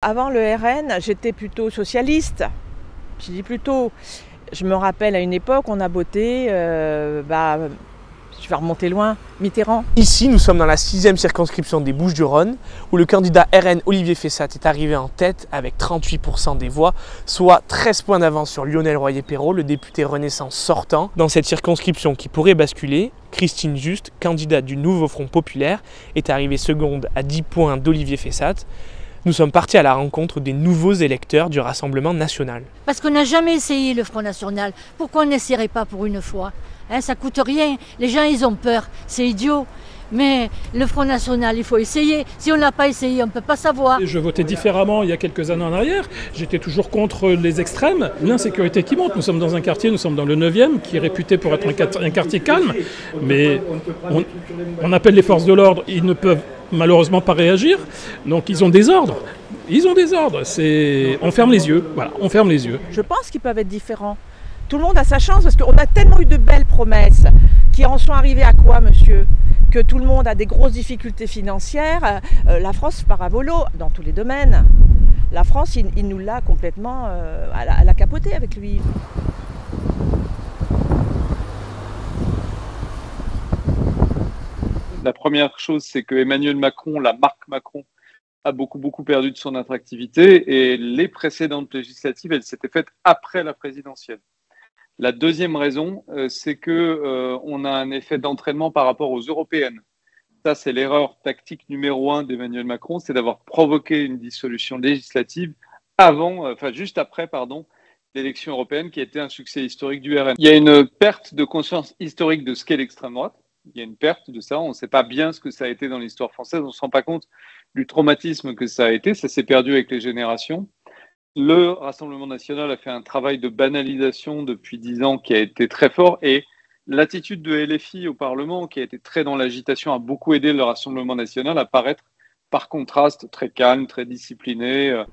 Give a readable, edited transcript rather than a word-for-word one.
Avant le RN, j'étais plutôt socialiste. Je dis plutôt, je me rappelle à une époque, on a voté, je vais remonter loin, Mitterrand. Ici, nous sommes dans la 6e circonscription des Bouches-du-Rhône, où le candidat RN Olivier Fessat est arrivé en tête avec 38% des voix, soit 13 points d'avance sur Lionel Royer-Perrot, le député Renaissance sortant. Dans cette circonscription qui pourrait basculer, Christine Just, candidate du Nouveau Front Populaire, est arrivée seconde à 10 points d'Olivier Fessat. Nous sommes partis à la rencontre des nouveaux électeurs du Rassemblement national. Parce qu'on n'a jamais essayé le Front National. Pourquoi on n'essaierait pas pour une fois? Ça coûte rien. Les gens, ils ont peur. C'est idiot. Mais le Front National, il faut essayer. Si on ne l'a pas essayé, on ne peut pas savoir. Je votais différemment il y a quelques années en arrière. J'étais toujours contre les extrêmes. L'insécurité qui monte. Nous sommes dans un quartier, nous sommes dans le 9e, qui est réputé pour être un quartier calme. Mais on appelle les forces de l'ordre. Ils ne peuvent malheureusement pas réagir. Donc ils ont des ordres. Ils ont des ordres. On ferme les yeux. Voilà, on ferme les yeux. Je pense qu'ils peuvent être différents. Tout le monde a sa chance parce qu'on a tellement eu de belles promesses qui en sont arrivées à quoi, monsieur? Que tout le monde a des grosses difficultés financières. La France part à volo dans tous les domaines. La France, il nous l'a complètement à la capoté avec lui. La première chose, c'est que Emmanuel Macron, la marque Macron, a beaucoup perdu de son attractivité et les précédentes législatives, elles s'étaient faites après la présidentielle. La deuxième raison, c'est que on a un effet d'entraînement par rapport aux européennes. Ça, c'est l'erreur tactique numéro 1 d'Emmanuel Macron, c'est d'avoir provoqué une dissolution législative juste après, l'élection européenne qui a été un succès historique du RN. Il y a une perte de conscience historique de ce qu'est l'extrême droite. Il y a une perte de ça. On ne sait pas bien ce que ça a été dans l'histoire française. On ne se rend pas compte du traumatisme que ça a été. Ça s'est perdu avec les générations. Le Rassemblement national a fait un travail de banalisation depuis 10 ans qui a été très fort et l'attitude de LFI au Parlement, qui a été très dans l'agitation, a beaucoup aidé le Rassemblement national à paraître par contraste très calme, très discipliné.